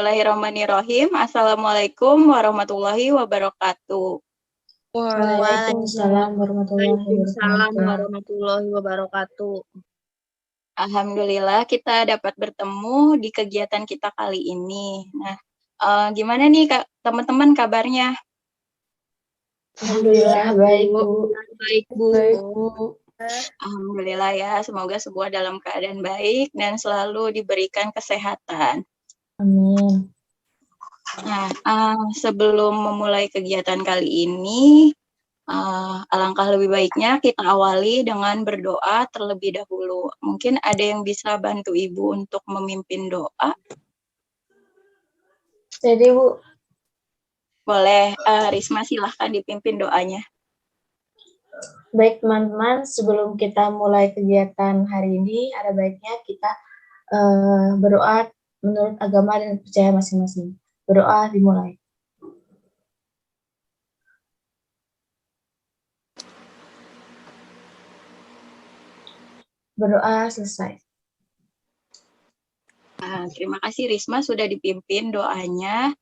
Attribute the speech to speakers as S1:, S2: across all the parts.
S1: Bismillahirrahmanirrahim. Assalamualaikum warahmatullahi wabarakatuh.
S2: Waalaikumsalam warahmatullahi
S3: Waalaikumsalam
S2: wabarakatuh.
S3: warahmatullahi wabarakatuh.
S1: Alhamdulillah kita dapat bertemu di kegiatan kita kali ini. Nah, gimana nih Kak, teman-teman kabarnya?
S2: Alhamdulillah baik, Bu.
S3: Baik, Bu.
S2: Baik,
S1: Alhamdulillah ya, semoga semua dalam keadaan baik dan selalu diberikan kesehatan.
S2: Amin.
S1: Nah, sebelum memulai kegiatan kali ini, alangkah lebih baiknya kita awali dengan berdoa terlebih dahulu. Mungkin ada yang bisa bantu Ibu untuk memimpin doa?
S2: Jadi, Bu,
S1: Boleh, Risma silahkan dipimpin doanya.
S2: baik teman-teman, sebelum kita mulai kegiatan hari ini, ada baiknya kita berdoa menurut agama dan percaya masing-masing. Berdoa dimulai. Berdoa selesai.
S1: Terima kasih Risma sudah dipimpin doanya.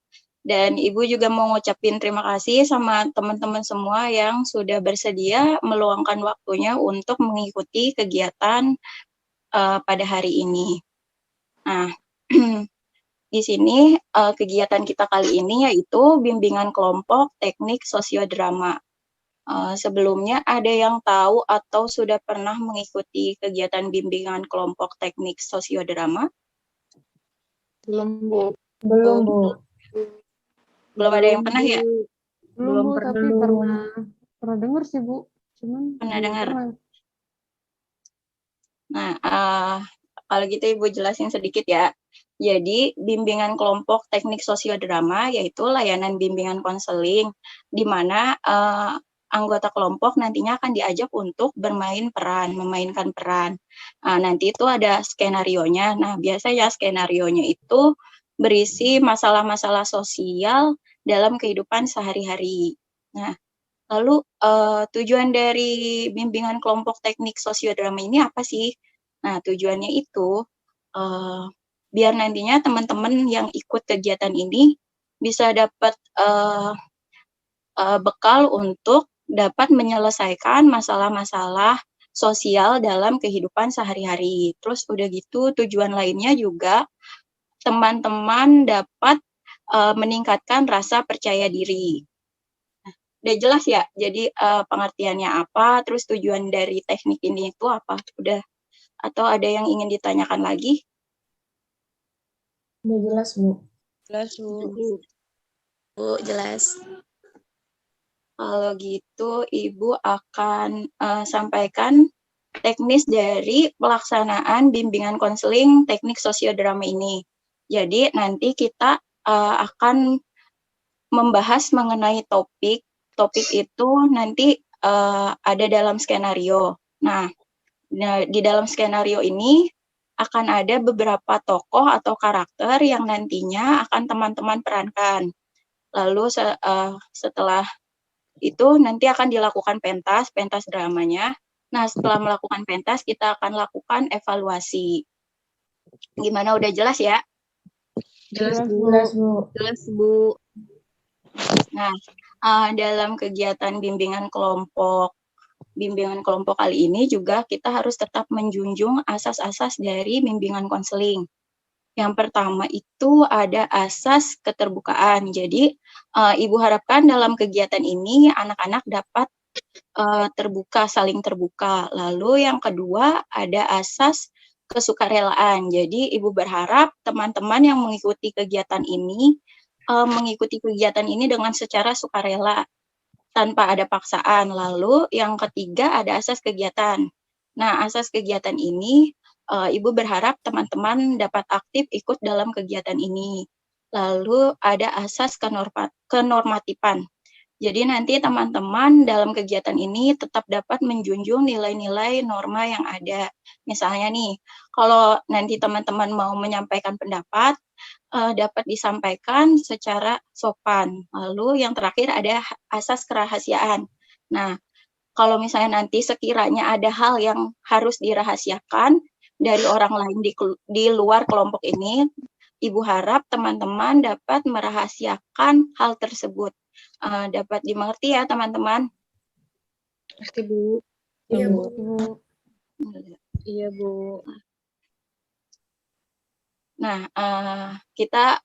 S1: Dan Ibu juga mau ngucapin terima kasih sama teman-teman semua yang sudah bersedia meluangkan waktunya untuk mengikuti kegiatan pada hari ini. Nah, di sini kegiatan kita kali ini yaitu bimbingan kelompok teknik sosiodrama. Sebelumnya ada yang tahu atau sudah pernah mengikuti kegiatan bimbingan kelompok teknik sosiodrama?
S3: Belum, Bu.
S2: Belum, Bu.
S1: Belum ada yang pernah ya?
S3: Belum
S4: Bu,
S3: pernah.
S4: tapi pernah dengar sih, Bu. Cuman
S1: Pernah
S4: belum
S1: dengar.
S4: pernah.
S1: Nah, kalau gitu Ibu jelasin sedikit ya. Jadi, bimbingan kelompok teknik sosiodrama yaitu layanan bimbingan konseling di mana anggota kelompok nantinya akan diajak untuk memainkan peran. Nanti itu ada skenarionya. Nah, biasanya skenarionya itu berisi masalah-masalah sosial dalam kehidupan sehari-hari. Nah, lalu tujuan dari bimbingan kelompok teknik sosiodrama ini apa sih? Nah, tujuannya itu biar nantinya teman-teman yang ikut kegiatan ini bisa dapat bekal untuk dapat menyelesaikan masalah-masalah sosial dalam kehidupan sehari-hari. Terus udah gitu tujuan lainnya juga teman-teman dapat meningkatkan rasa percaya diri. Udah jelas ya? Jadi pengertiannya apa, terus tujuan dari teknik ini itu apa? Udah, atau ada yang ingin ditanyakan lagi?
S2: Udah jelas, Bu.
S3: Jelas, Bu.
S5: Bu, jelas.
S1: Kalau gitu, Ibu akan sampaikan teknis dari pelaksanaan bimbingan konseling teknik sosiodrama ini. Jadi nanti kita akan membahas mengenai topik itu nanti ada dalam skenario. Nah, di dalam skenario ini akan ada beberapa tokoh atau karakter yang nantinya akan teman-teman perankan. Lalu setelah itu nanti akan dilakukan pentas dramanya. Nah, setelah melakukan pentas, kita akan lakukan evaluasi. Gimana, udah jelas ya?
S3: Jelas, Bu.
S2: Jelas, Bu.
S3: Jelas, Bu.
S1: Nah, dalam kegiatan bimbingan kelompok kali ini juga kita harus tetap menjunjung asas-asas dari bimbingan konseling. Yang pertama itu ada asas keterbukaan. Jadi, Ibu harapkan dalam kegiatan ini anak-anak dapat saling terbuka. Lalu yang kedua ada asas kesukarelaan. Jadi, Ibu berharap teman-teman yang mengikuti kegiatan ini dengan secara sukarela tanpa ada paksaan. Lalu yang ketiga ada asas kegiatan. Nah, asas kegiatan ini Ibu berharap teman-teman dapat aktif ikut dalam kegiatan ini. Lalu ada asas kenormatifan. Jadi nanti teman-teman dalam kegiatan ini tetap dapat menjunjung nilai-nilai norma yang ada. Misalnya nih, kalau nanti teman-teman mau menyampaikan pendapat, dapat disampaikan secara sopan. Lalu yang terakhir ada asas kerahasiaan. Nah, kalau misalnya nanti sekiranya ada hal yang harus dirahasiakan dari orang lain di luar kelompok ini, Ibu harap teman-teman dapat merahasiakan hal tersebut. Dapat dimengerti ya, teman-teman?
S3: Pasti, Bu.
S2: Iya, Bu.
S3: Iya, Bu.
S1: Nah, kita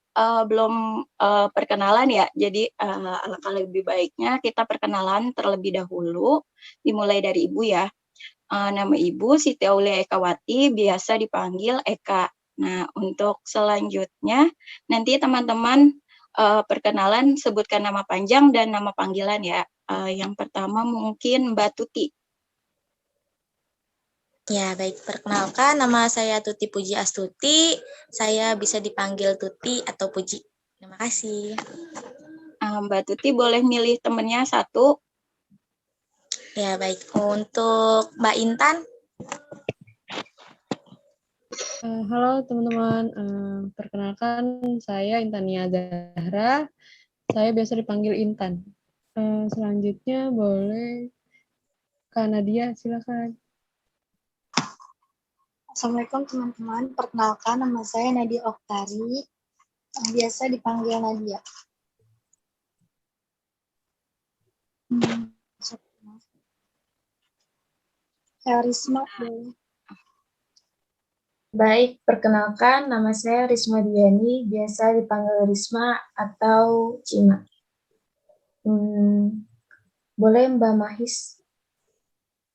S1: belum perkenalan ya, jadi alangkah lebih baiknya kita perkenalan terlebih dahulu, dimulai dari Ibu ya. Nama Ibu Siti Aulia Ekawati, biasa dipanggil Eka. Nah, untuk selanjutnya nanti teman-teman perkenalan, sebutkan nama panjang dan nama panggilan ya. Yang pertama mungkin Mbak Tuti.
S5: Ya, baik. Perkenalkan, nama saya Tuti Puji Astuti. Saya bisa dipanggil Tuti atau Puji. Terima kasih.
S1: Mbak Tuti boleh milih temennya satu.
S5: Ya, baik. Untuk Mbak Intan.
S4: Halo teman-teman, perkenalkan saya Intania Zahra. Saya biasa dipanggil Intan. Selanjutnya boleh Kak Nadia, silakan.
S6: Assalamualaikum teman-teman, perkenalkan nama saya Nadia Oktari, biasa dipanggil Nadia. Risma, boleh.
S2: Baik, perkenalkan nama saya Risma Diani, biasa dipanggil Risma atau Cima. Boleh Mbak Mahis?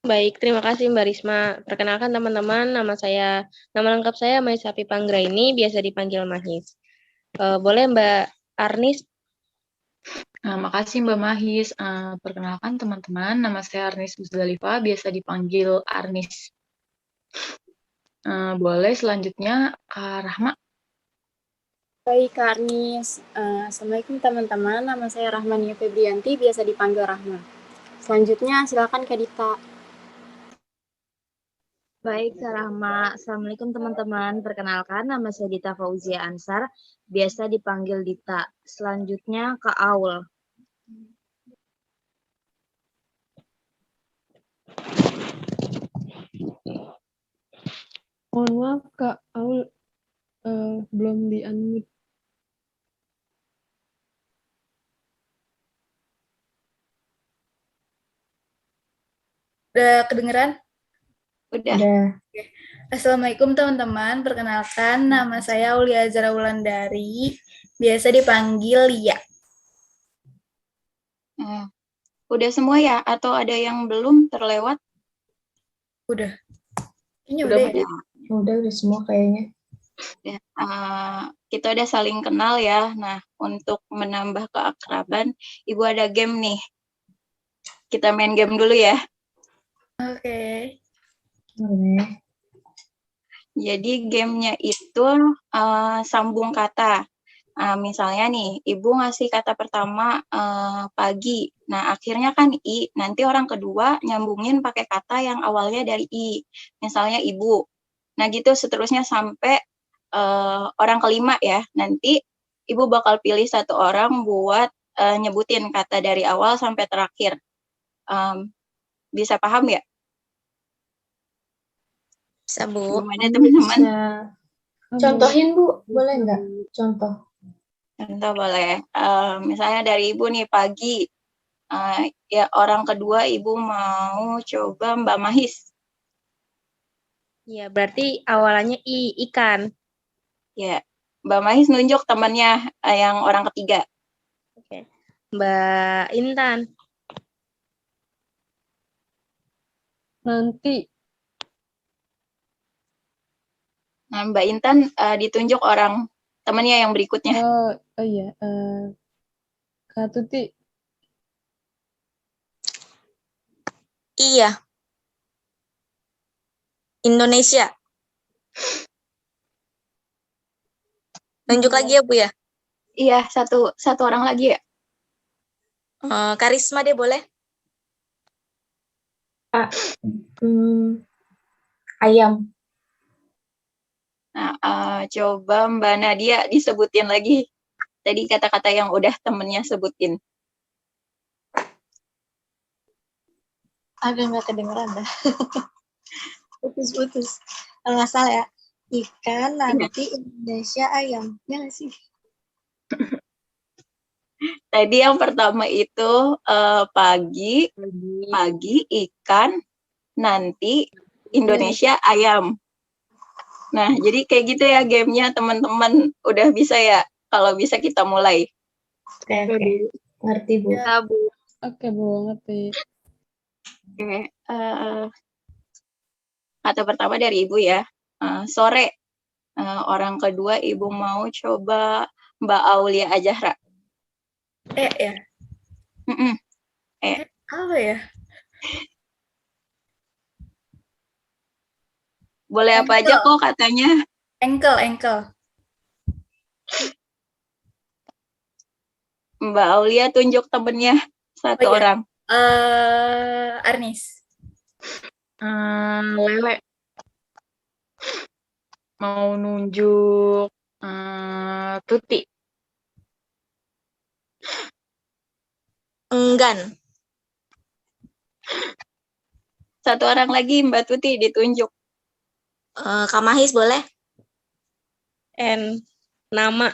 S3: Baik, terima kasih Mbak Risma. Perkenalkan teman-teman, nama lengkap saya Maisapi Panggraini, biasa dipanggil Mahis. Boleh Mbak Arnis?
S7: Makasih Mbak Mahis. Perkenalkan teman-teman, nama saya Arnis Musdalifah, biasa dipanggil Arnis. Boleh selanjutnya Kak Rahma.
S8: Baik, Kak Arnis. Assalamualaikum teman-teman, nama saya Rahmania Febrianti, biasa dipanggil Rahma. Selanjutnya silakan Kak Dita.
S9: Baik, Kak Rahma. Assalamualaikum teman-teman. Perkenalkan, nama saya Dita Fauzia Ansar, biasa dipanggil Dita. Selanjutnya Kak Aul.
S4: Mohon maaf Kak Aul, belum di-unmute.
S10: Udah kedengeran?
S1: Udah.
S10: Assalamualaikum teman-teman, perkenalkan nama saya Aulia Zara Wulandari, biasa dipanggil Lia.
S1: Udah semua ya? Atau ada yang belum terlewat?
S10: Udah. Kayaknya
S2: udah
S10: ya.
S2: Udah semua kayaknya.
S1: Ya, kita udah saling kenal ya. Nah, untuk menambah keakraban, Ibu ada game nih. Kita main game dulu ya.
S10: Oke.
S1: Jadi gamenya itu sambung kata. Misalnya nih, Ibu ngasih kata pertama pagi. Nah, akhirnya kan I. Nanti orang kedua nyambungin pakai kata yang awalnya dari I. Misalnya Ibu. Nah, gitu seterusnya sampai orang kelima ya. Nanti Ibu bakal pilih satu orang buat nyebutin kata dari awal sampai terakhir. Bisa paham ya?
S5: Bisa, Bu.
S1: Gimana teman-teman?
S2: Contohin Bu, boleh nggak? Contoh
S1: boleh. Misalnya dari Ibu nih pagi. Ya orang kedua Ibu mau coba Mbak Mahis.
S3: Ya, berarti awalannya I, ikan.
S1: Ya, Mbak Mahis nunjuk temannya yang orang ketiga.
S3: Oke. Mbak Intan.
S4: Nanti.
S1: Nah, Mbak Intan ditunjuk orang temannya yang berikutnya.
S4: Oh iya, Kak Tuti.
S5: Iya. Indonesia. Tunjuk lagi ya, Bu ya?
S1: Iya, satu orang lagi ya.
S5: Karisma deh boleh?
S2: Ayam.
S1: Nah, coba Mbak Nadia disebutin lagi. Tadi kata-kata yang udah temennya sebutin.
S6: Agak nggak kedengeran dah. Putus-putus. Kalau nggak salah ya. Ikan, nanti Indonesia, ayam. Ya nggak sih?
S1: Tadi yang pertama itu pagi, ikan, nanti Indonesia, ayam. Nah, jadi kayak gitu ya gamenya teman-teman. Udah bisa ya? Kalau bisa kita mulai.
S2: Oke. Ngerti, Bu.
S4: Ya, Bu. Oke, Bu, ngerti.
S1: Oke. Kata pertama dari Ibu ya. Sore. Orang kedua Ibu mau coba Mbak Aulia Azahra.
S10: Ya. Apa ya?
S1: Boleh apa aja kok katanya.
S10: Ankle.
S1: Mbak Aulia tunjuk temennya satu orang.
S10: Arnis.
S7: Lele. Mau nunjuk Tuti.
S5: Enggan.
S1: Satu orang lagi Mbak Tuti ditunjuk.
S5: Kak Mahis boleh?
S3: Nama.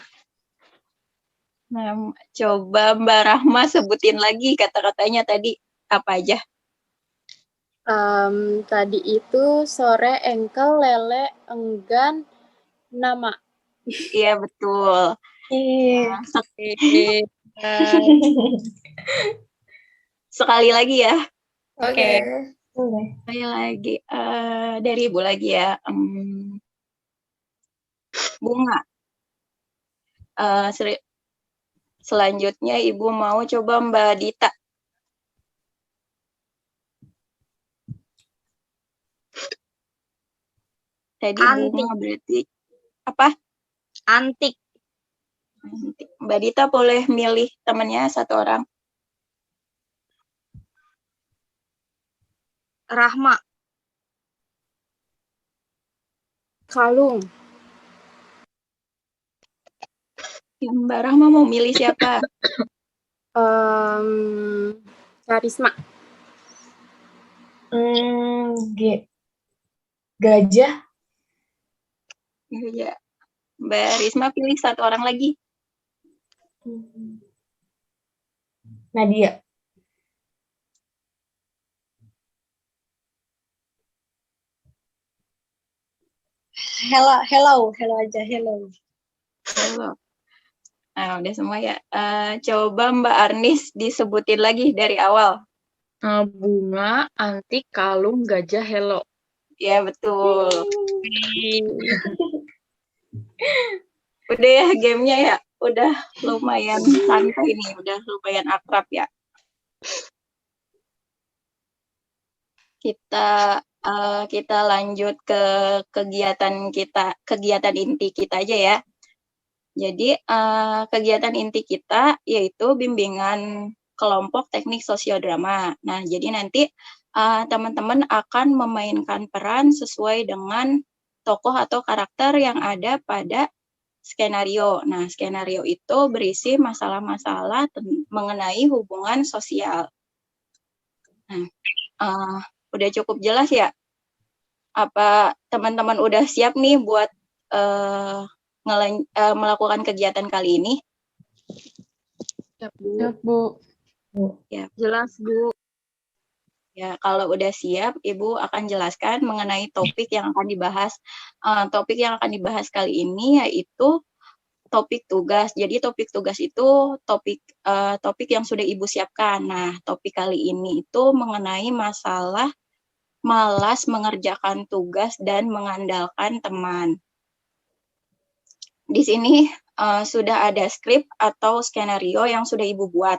S1: Nah, coba Mbak Rahma sebutin lagi kata-katanya tadi apa aja?
S8: Tadi itu sore, engkel, lele, enggan, nama.
S1: Iya betul. Sekali lagi ya.
S10: Oke.
S1: Sekali lagi dari Ibu lagi ya. Bunga. Selanjutnya Ibu mau coba Mbak Dita. Tadi bunga berarti apa?
S9: Antik.
S1: Mbak Dita boleh milih temannya satu orang.
S9: Rahma.
S8: Kalung.
S1: Ya, Mbak Rahma mau milih siapa?
S8: Karisma.
S2: Gajah.
S1: Iya. Mbak Risma pilih satu orang lagi.
S2: Nadia.
S6: Hello aja, hello.
S1: Nah, udah semua ya. Coba Mbak Arnis disebutin lagi dari awal.
S7: Bunga, antik, kalung, gajah, hello.
S1: Ya, betul. Udah ya gamenya ya. Udah lumayan santai nih. Udah lumayan akrab ya. Kita lanjut ke kegiatan inti kita aja ya. Jadi kegiatan inti kita yaitu bimbingan kelompok teknik sosiodrama. Nah, jadi nanti teman-teman akan memainkan peran sesuai dengan tokoh atau karakter yang ada pada skenario. Nah, skenario itu berisi masalah-masalah mengenai hubungan sosial. Nah, udah cukup jelas ya? Apa teman-teman udah siap nih buat melakukan kegiatan kali ini?
S4: Siap, Bu.
S1: Ya.
S9: Jelas, Bu.
S1: Ya, kalau udah siap, Ibu akan jelaskan mengenai topik yang akan dibahas. Topik yang akan dibahas kali ini yaitu topik tugas. Jadi topik tugas itu topik yang sudah Ibu siapkan. Nah, topik kali ini itu mengenai masalah malas mengerjakan tugas dan mengandalkan teman. Di sini sudah ada skrip atau skenario yang sudah Ibu buat.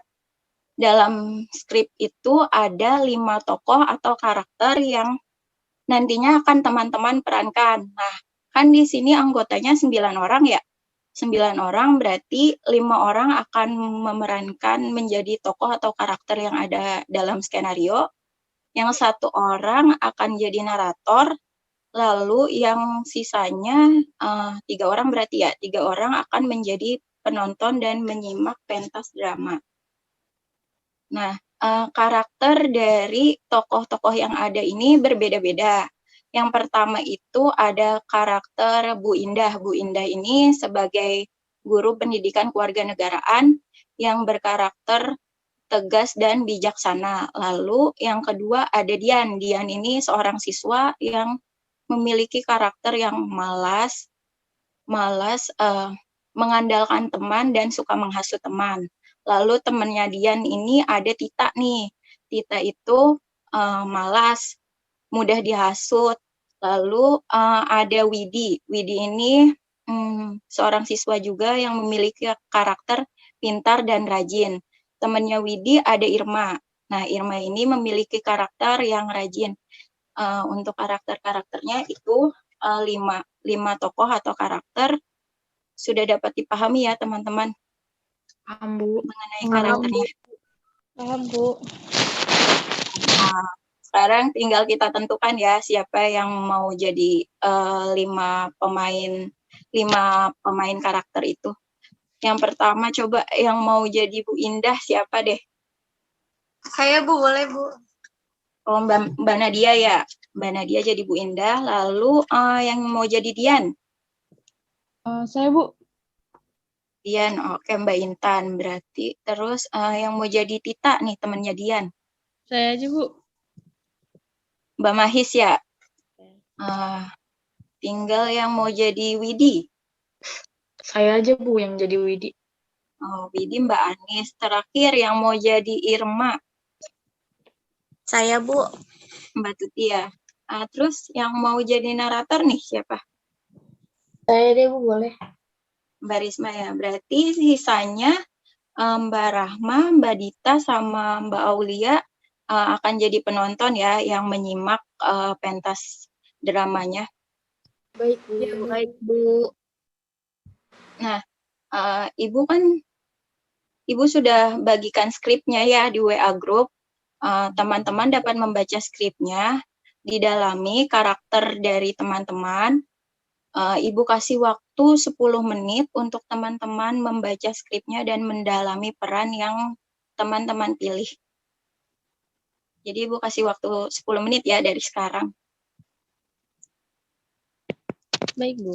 S1: Dalam skrip itu ada 5 tokoh atau karakter yang nantinya akan teman-teman perankan. Nah, kan di sini anggotanya 9 orang ya. 9 orang berarti 5 orang akan memerankan menjadi tokoh atau karakter yang ada dalam skenario. Yang 1 orang akan jadi narator, lalu yang sisanya 3 orang berarti ya, 3 orang akan menjadi penonton dan menyimak pentas drama. Nah, karakter dari tokoh-tokoh yang ada ini berbeda-beda. Yang pertama itu ada karakter Bu Indah. Bu Indah ini sebagai guru pendidikan kewarganegaraan yang berkarakter tegas dan bijaksana. Lalu yang kedua ada Dian. Dian ini seorang siswa yang memiliki karakter yang malas, mengandalkan teman dan suka menghasut teman. Lalu temannya Dian ini ada Tita nih. Tita itu malas, mudah dihasut. Lalu ada Widi. Widi ini seorang siswa juga yang memiliki karakter pintar dan rajin. Temannya Widi ada Irma. Nah, Irma ini memiliki karakter yang rajin. Untuk karakter-karakternya itu lima tokoh atau karakter sudah dapat dipahami ya teman-teman
S7: Paham, Bu.
S1: mengenai karakternya.
S4: Paham, Bu.
S1: Nah, sekarang tinggal kita tentukan ya siapa yang mau jadi 5 pemain karakter itu. Yang pertama coba yang mau jadi Bu Indah siapa deh?
S6: Saya Bu, boleh Bu.
S1: Oh, Mbak Nadia ya. Mbak Nadia jadi Bu Indah. Lalu yang mau jadi Dian?
S4: Saya, Bu.
S1: Dian, oke Mbak Intan. Berarti terus yang mau jadi Tita nih temannya Dian.
S3: Saya aja, Bu.
S1: Mbak Mahis ya. Tinggal yang mau jadi Widi.
S7: Saya aja, Bu, yang jadi Widi.
S1: Oh, Widi Mbak Anis. Terakhir yang mau jadi Irma.
S5: Saya, Bu.
S1: Mbak Tuti ya. Terus yang mau jadi narator nih siapa?
S2: Saya deh Bu, boleh.
S1: Mbak Risma ya. Berarti sisanya Mbak Rahma, Mbak Dita, sama Mbak Aulia akan jadi penonton ya yang menyimak pentas dramanya.
S8: Baik, Bu.
S9: Ya, baik, Bu.
S1: Nah, Ibu sudah bagikan skripnya ya di WA Group. Teman-teman dapat membaca skripnya, didalami karakter dari teman-teman. Ibu kasih waktu 10 menit untuk teman-teman membaca skripnya dan mendalami peran yang teman-teman pilih. Jadi Ibu kasih waktu 10 menit ya dari sekarang.
S3: Baik, Bu.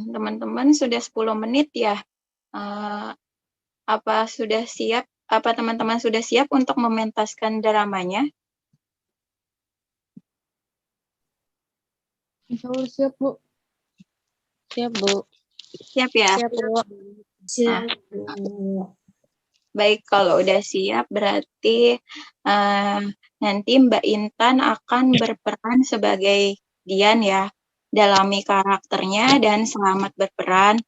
S1: Teman-teman sudah 10 menit ya. Apa sudah siap? Apa teman-teman sudah siap untuk mementaskan dramanya?
S4: Insya Allah siap, Bu.
S3: Siap, Bu.
S1: Siap ya?
S3: Siap, Bu.
S2: Siap.
S1: Baik, kalau udah siap berarti nanti Mbak Intan akan berperan sebagai Dian ya. Dalami karakternya dan selamat berperan.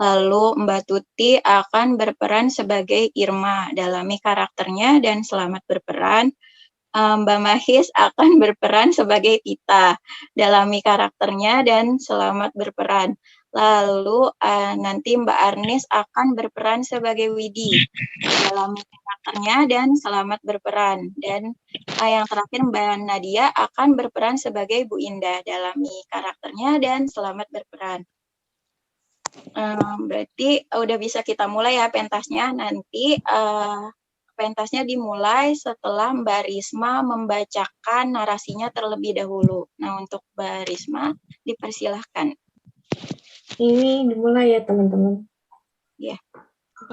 S1: Lalu Mbak Tuti akan berperan sebagai Irma. Dalami karakternya dan selamat berperan. Mbak Mahis akan berperan sebagai Tita. Dalami karakternya dan selamat berperan. Lalu nanti Mbak Arnis akan berperan sebagai Widi. Dalami karakternya dan selamat berperan. Dan yang terakhir Mbak Nadia akan berperan sebagai Bu Indah. Dalami karakternya dan selamat berperan. Berarti udah bisa kita mulai ya pentasnya. Nanti pentasnya dimulai setelah Mbak Risma membacakan narasinya terlebih dahulu. Nah, untuk Mbak Risma, dipersilahkan.
S2: Ini dimulai ya, teman-teman.
S1: Ya.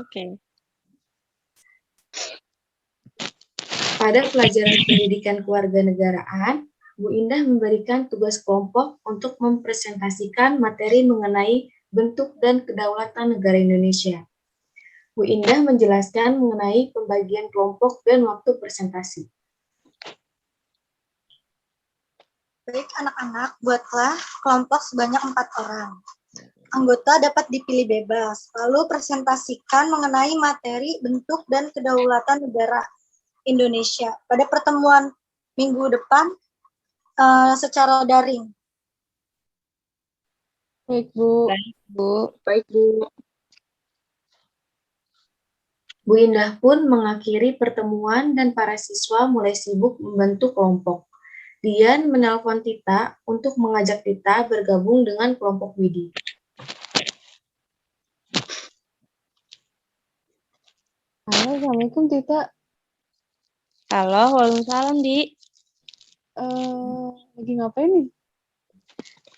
S3: Oke.
S2: Pada pelajaran pendidikan kewarganegaraan, Bu Indah memberikan tugas kelompok untuk mempresentasikan materi mengenai bentuk dan kedaulatan negara Indonesia. Bu Indah menjelaskan mengenai pembagian kelompok dan waktu presentasi.
S6: Baik anak-anak, buatlah kelompok sebanyak 4 orang. Anggota dapat dipilih bebas, lalu presentasikan mengenai materi, bentuk, dan kedaulatan negara Indonesia pada pertemuan minggu depan secara daring.
S4: Baik, Bu.
S3: Baik, Bu.
S7: Baik, Bu.
S2: Bu Indah pun mengakhiri pertemuan dan para siswa mulai sibuk membentuk kelompok. Dian menelpon Tita untuk mengajak Tita bergabung dengan kelompok Widi.
S4: Halo, Assalamualaikum, Tita.
S3: Halo, waalaikumsalam, Di.
S4: Lagi ngapain nih?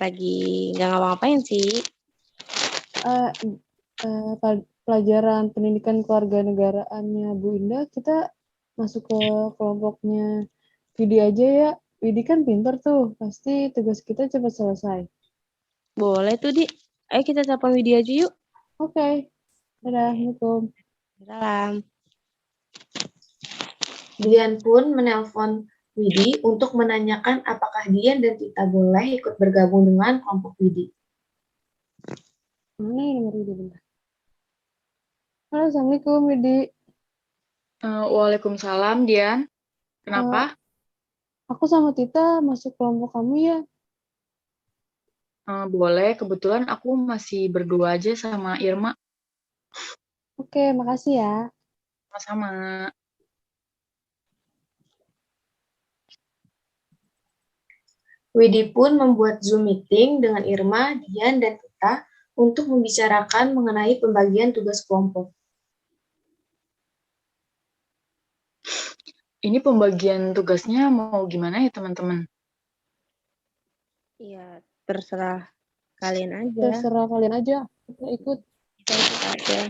S3: Lagi nggak ngapa-ngapain sih.
S4: Pelajaran pendidikan kewarganegaraannya Bu Indah, kita masuk ke kelompoknya Widi aja ya. Widi kan pinter tuh, pasti tugas kita cepat selesai.
S3: Boleh tuh, Di. Ayo kita telepon Widya aja yuk.
S4: Oke. Dadah, Assalamualaikum.
S3: Salam.
S2: Dian pun menelpon Widi untuk menanyakan apakah Dian dan Tita boleh ikut bergabung dengan kelompok Widi.
S4: Mana ya nomor Widi, bentar. Halo, Assalamualaikum, Widi.
S7: Waalaikumsalam, Dian. Kenapa?
S4: Aku sama Tita masuk kelompok kamu ya.
S7: Boleh, kebetulan aku masih berdua aja sama Irma.
S4: Oke, makasih ya.
S7: Sama-sama.
S2: Widi pun membuat Zoom meeting dengan Irma, Dian, dan Tita untuk membicarakan mengenai pembagian tugas kelompok.
S7: Ini pembagian tugasnya mau gimana ya, teman-teman?
S3: Iya, terserah kalian aja.
S4: Terserah kalian aja. Kita ikut.
S3: Kita ikut aja.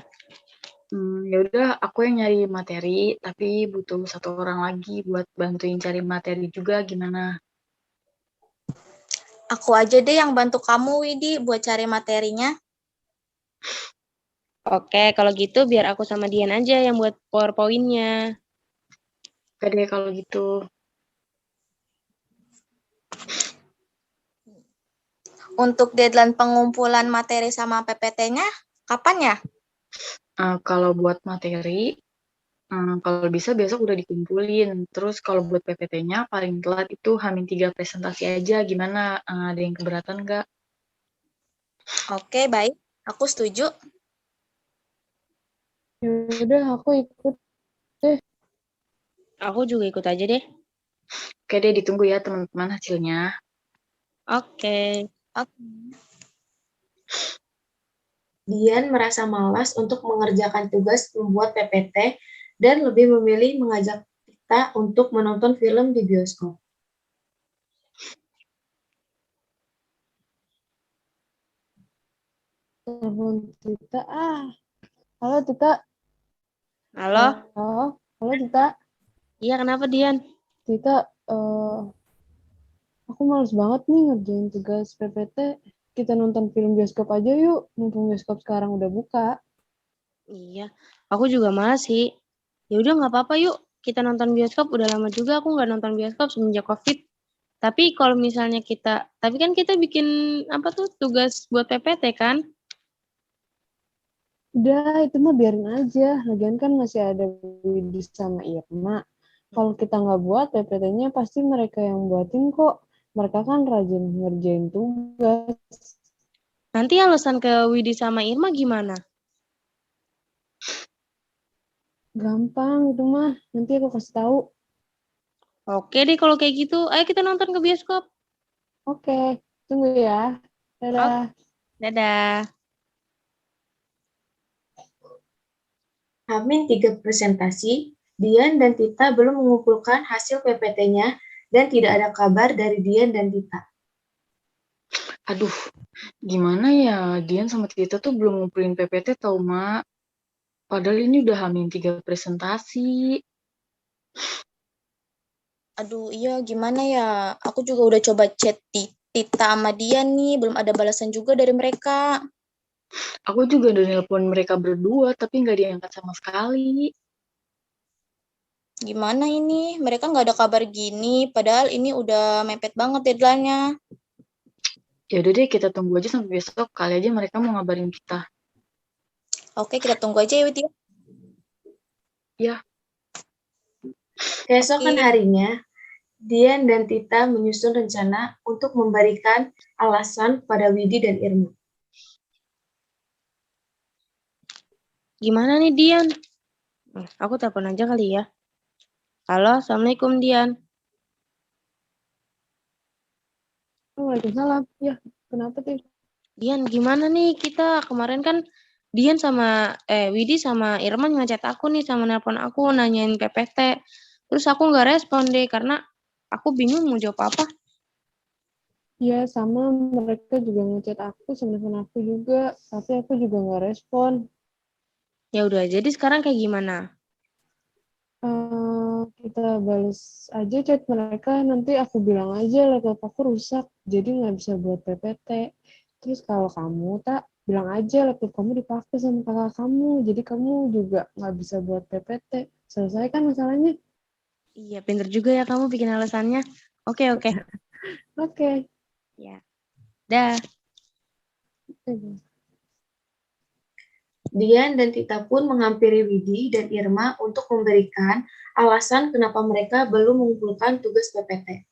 S7: Ya udah, aku yang nyari materi, tapi butuh satu orang lagi buat bantuin cari materi juga, gimana?
S5: Aku aja deh yang bantu kamu, Widi, buat cari materinya.
S3: Oke, kalau gitu biar aku sama Dian aja yang buat PowerPoint-nya.
S7: Oke deh kalau gitu.
S5: Untuk deadline pengumpulan materi sama PPT-nya, kapan ya?
S7: Kalau buat materi, kalau bisa besok udah dikumpulin. Terus kalau buat PPT-nya paling telat itu H-3 presentasi aja. Gimana? Ada yang keberatan nggak?
S5: Oke, baik. Aku setuju.
S4: Yaudah, aku ikut deh.
S3: Aku juga ikut aja deh.
S7: Oke deh, ditunggu ya teman-teman hasilnya.
S3: Oke.
S2: Dian merasa malas untuk mengerjakan tugas membuat PPT dan lebih memilih mengajak Tita untuk menonton film di bioskop.
S4: Telepon Tita. Halo, Tita.
S3: Halo?
S4: Halo, Tita.
S3: Iya, kenapa, Dian?
S4: Tita, aku males banget nih ngerjain tugas PPT. Kita nonton film bioskop aja yuk, mumpung bioskop sekarang udah buka.
S3: Iya, aku juga malas sih. Ya udah nggak apa-apa yuk, kita nonton bioskop. Udah lama juga aku nggak nonton bioskop semenjak COVID. Tapi kalau misalnya tapi kan kita bikin apa tuh tugas buat PPT kan?
S4: Udah, itu mah biarin aja. Lagian kan masih ada Widi sama Irma. Kalau kita nggak buat PPT-nya, pasti mereka yang buatin kok. Mereka kan rajin ngerjain tugas.
S3: Nanti alasan ke Widi sama Irma gimana?
S4: Gampang itu mah. Nanti aku kasih tahu.
S3: Oke deh kalau kayak gitu. Ayo kita nonton ke bioskop.
S4: Oke, tunggu ya. Dadah.
S3: Dadah.
S2: H-3 presentasi, Dian dan Tita belum mengumpulkan hasil PPT-nya dan tidak ada kabar dari Dian dan Tita.
S7: Aduh, gimana ya? Dian sama Tita tuh belum ngumpulin PPT tau, Mak. Padahal ini udah H-3 presentasi.
S5: Aduh, iya gimana ya? Aku juga udah coba chat Tita sama Dian nih, belum ada balasan juga dari mereka.
S7: Aku juga udah nelpon mereka berdua, tapi nggak diangkat sama sekali.
S5: Gimana ini? Mereka nggak ada kabar gini, padahal ini udah mepet banget deadline-nya.
S7: Ya udah deh, kita tunggu aja sampai besok. Kali aja mereka mau ngabarin kita.
S5: Oke, kita tunggu aja ya, Wit.
S7: Ya,
S2: Keesokan
S5: Oke.
S2: harinya, Dian dan Tita menyusun rencana untuk memberikan alasan pada Widi dan Irma.
S3: Gimana nih Dian? Aku telepon aja kali ya. Halo, Assalamualaikum Dian.
S4: Waalaikumsalam. Ya, kenapa tuh?
S3: Dian, gimana nih kita kemarin kan Dian sama Widi sama Irman ngechat aku nih sama nelpon aku nanyain PPT. Terus aku nggak respon deh karena aku bingung mau jawab apa.
S4: Ya, sama mereka juga ngechat aku, sama aku juga, tapi aku juga nggak respon.
S3: Ya udah, jadi sekarang kayak gimana?
S4: Kita balas aja chat mereka, nanti aku bilang aja laptop aku rusak, jadi nggak bisa buat PPT. Terus kalau kamu tak bilang aja laptop kamu dipakai sama kakak kamu, jadi kamu juga nggak bisa buat PPT. Selesai kan masalahnya?
S3: Iya, pinter juga ya kamu bikin alasannya. Oke.
S4: Oke.
S3: Ya. Dah.
S2: Dian dan Tita pun menghampiri Widi dan Irma untuk memberikan alasan kenapa mereka belum mengumpulkan tugas PPT.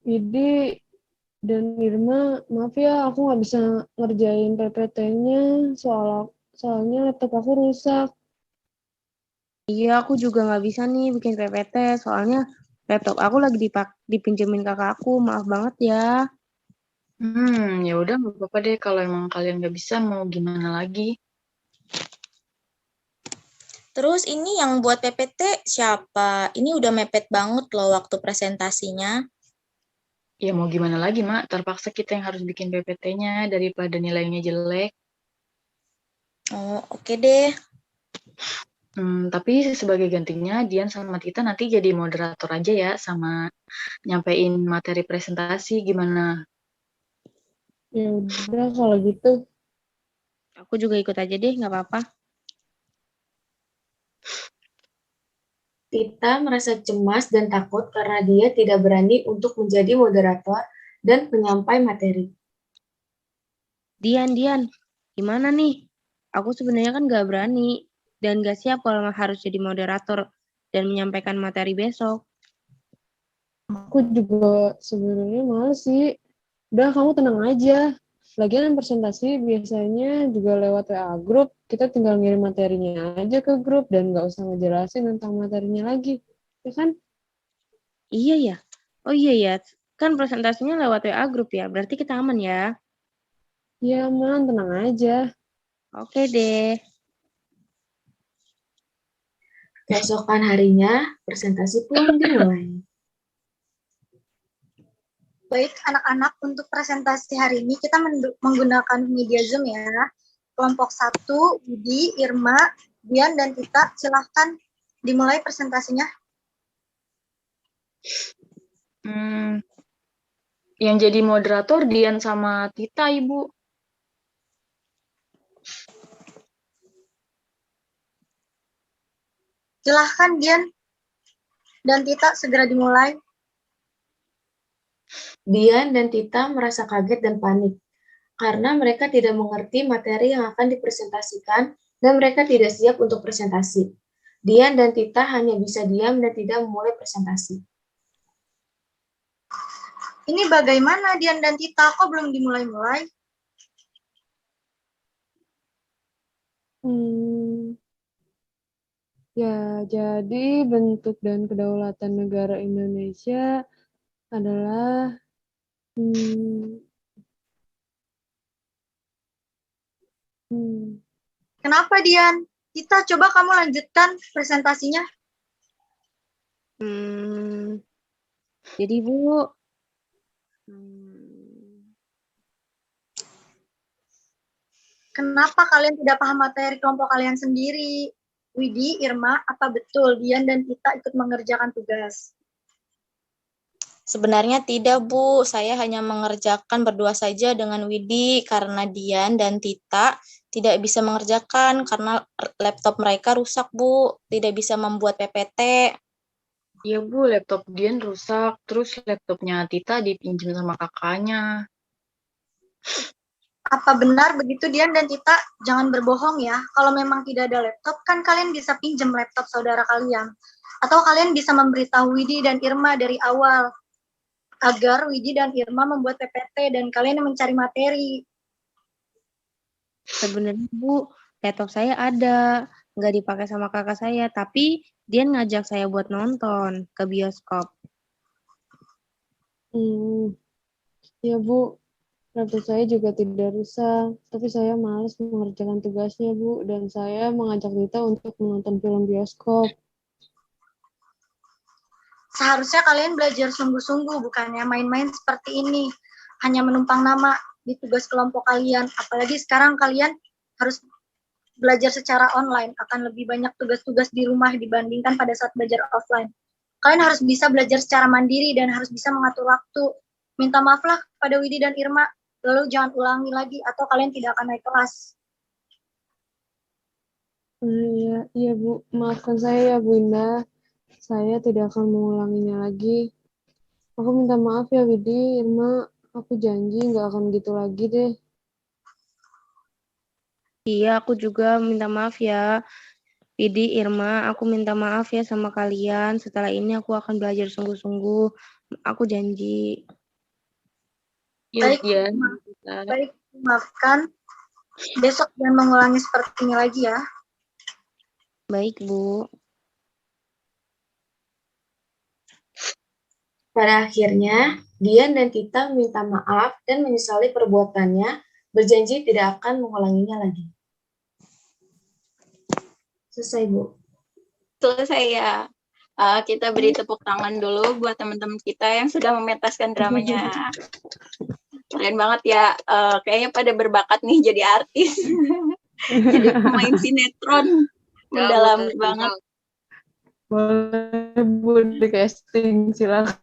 S4: Widi dan Irma, maaf ya aku nggak bisa ngerjain PPT-nya soalnya laptop aku rusak.
S3: Iya, aku juga nggak bisa nih bikin PPT soalnya laptop aku lagi dipinjemin kakak aku. Maaf banget ya.
S7: ya udah nggak apa-apa deh. Kalau emang kalian nggak bisa, mau gimana lagi?
S5: Terus ini yang buat PPT siapa? Ini udah mepet banget loh waktu presentasinya.
S7: Ya mau gimana lagi, Mak? Terpaksa kita yang harus bikin PPT-nya daripada nilainya jelek.
S5: Oh, oke deh.
S7: Tapi sebagai gantinya, Dian sama Tita nanti jadi moderator aja ya, sama nyampein materi presentasi gimana?
S4: Ya udah kalau gitu.
S3: Aku juga ikut aja deh, nggak apa-apa.
S2: Tita merasa cemas dan takut karena dia tidak berani untuk menjadi moderator dan penyampai materi.
S3: Dian, gimana nih? Aku sebenarnya kan nggak berani dan nggak siap kalau harus jadi moderator dan menyampaikan materi besok.
S4: Aku juga sebenarnya males sih. Udah kamu tenang aja. Lagian presentasi biasanya juga lewat WA grup. Kita tinggal ngirim materinya aja ke grup dan nggak usah ngejelasin tentang materinya lagi. Ya kan?
S3: Iya ya. Oh iya ya. Kan presentasinya lewat WA grup ya. Berarti kita aman ya.
S4: Ya aman, tenang aja.
S3: Oke deh.
S2: Keesokan harinya, presentasi pun dimulai.
S6: Baik, anak-anak, untuk presentasi hari ini kita menggunakan media Zoom ya. Kelompok 1, Widi, Irma, Dian, dan Tita, silahkan dimulai presentasinya.
S7: Yang jadi moderator Dian sama Tita, Ibu.
S6: Silahkan Dian dan Tita segera dimulai.
S2: Dian dan Tita merasa kaget dan panik karena mereka tidak mengerti materi yang akan dipresentasikan dan mereka tidak siap untuk presentasi. Dian dan Tita hanya bisa diam dan tidak memulai presentasi.
S6: Ini bagaimana Dian dan Tita? Kok belum dimulai-mulai?
S4: Ya, jadi bentuk dan kedaulatan negara Indonesia adalah
S6: Kenapa Dian? Tita, coba kamu lanjutkan presentasinya.
S3: Jadi Bu,
S6: kenapa kalian tidak paham materi kelompok kalian sendiri? Widi, Irma, apa betul Dian dan Tita ikut mengerjakan tugas?
S5: Sebenarnya tidak, Bu. Saya hanya mengerjakan berdua saja dengan Widi karena Dian dan Tita tidak bisa mengerjakan karena laptop mereka rusak, Bu. Tidak bisa membuat PPT.
S7: Iya Bu, laptop Dian rusak, terus laptopnya Tita dipinjam sama kakaknya.
S6: Apa benar begitu Dian dan Tita? Jangan berbohong ya. Kalau memang tidak ada laptop, kan kalian bisa pinjam laptop saudara kalian. Atau kalian bisa memberitahu Widi dan Irma dari awal. Agar Widi dan Irma membuat PPT dan kalian yang mencari materi.
S3: Sebenarnya Bu, laptop saya ada, nggak dipakai sama kakak saya, tapi dia ngajak saya buat nonton ke bioskop.
S4: Ya Bu, laptop saya juga tidak rusak, tapi saya malas mengerjakan tugasnya Bu, dan saya mengajak Dita untuk menonton film bioskop.
S6: Seharusnya kalian belajar sungguh-sungguh, bukannya main-main seperti ini. Hanya menumpang nama di tugas kelompok kalian. Apalagi sekarang kalian harus belajar secara online. Akan lebih banyak tugas-tugas di rumah dibandingkan pada saat belajar offline. Kalian harus bisa belajar secara mandiri dan harus bisa mengatur waktu. Minta maaflah kepada Widi dan Irma. Lalu jangan ulangi lagi atau kalian tidak akan naik kelas.
S4: Iya Bu, maafkan saya ya Bu Indah. Saya tidak akan mengulanginya lagi. Aku minta maaf ya Widi, Irma. Aku janji nggak akan gitu lagi deh.
S3: Iya, aku juga minta maaf ya. Widi, Irma, aku minta maaf ya sama kalian. Setelah ini aku akan belajar sungguh-sungguh. Aku janji.
S6: Baik, baik, maafkan. Besok jangan mengulangi seperti ini lagi ya.
S3: Baik, Bu.
S2: Pada akhirnya, Dian dan Tita minta maaf dan menyesali perbuatannya, berjanji tidak akan mengulanginya lagi. Selesai, Bu.
S1: Selesai ya. Kita beri tepuk tangan dulu buat teman-teman kita yang sudah mementaskan dramanya. Keren banget ya. Kayaknya pada berbakat nih jadi artis. Jadi pemain sinetron. Mendalami banget.
S4: Boleh Bu di casting, silakan.